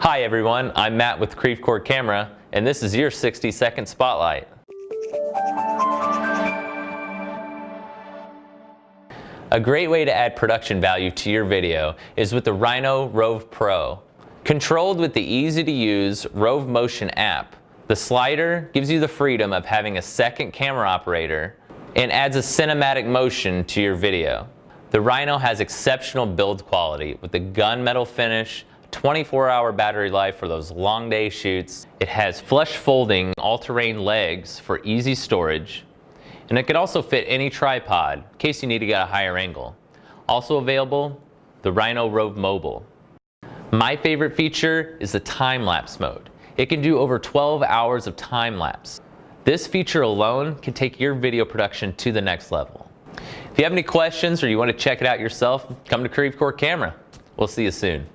Hi everyone, I'm Matt with Creve Camera, and this is your 60-second spotlight. A great way to add production value to your video is with the Rhino ROV Pro. Controlled with the easy-to-use ROV Motion app, the slider gives you the freedom of having a second camera operator and adds a cinematic motion to your video. The Rhino has exceptional build quality with the gunmetal finish, 24-hour battery life for those long day shoots. It has flush folding all-terrain legs for easy storage, and it could also fit any tripod in case you need to get a higher angle. Also available, the Rhino ROV Mobile. My favorite feature is the time-lapse mode. It can do over 12 hours of time-lapse. This feature alone can take your video production to the next level. If you have any questions or you want to check it out yourself, come to Creve Camera. We'll see you soon.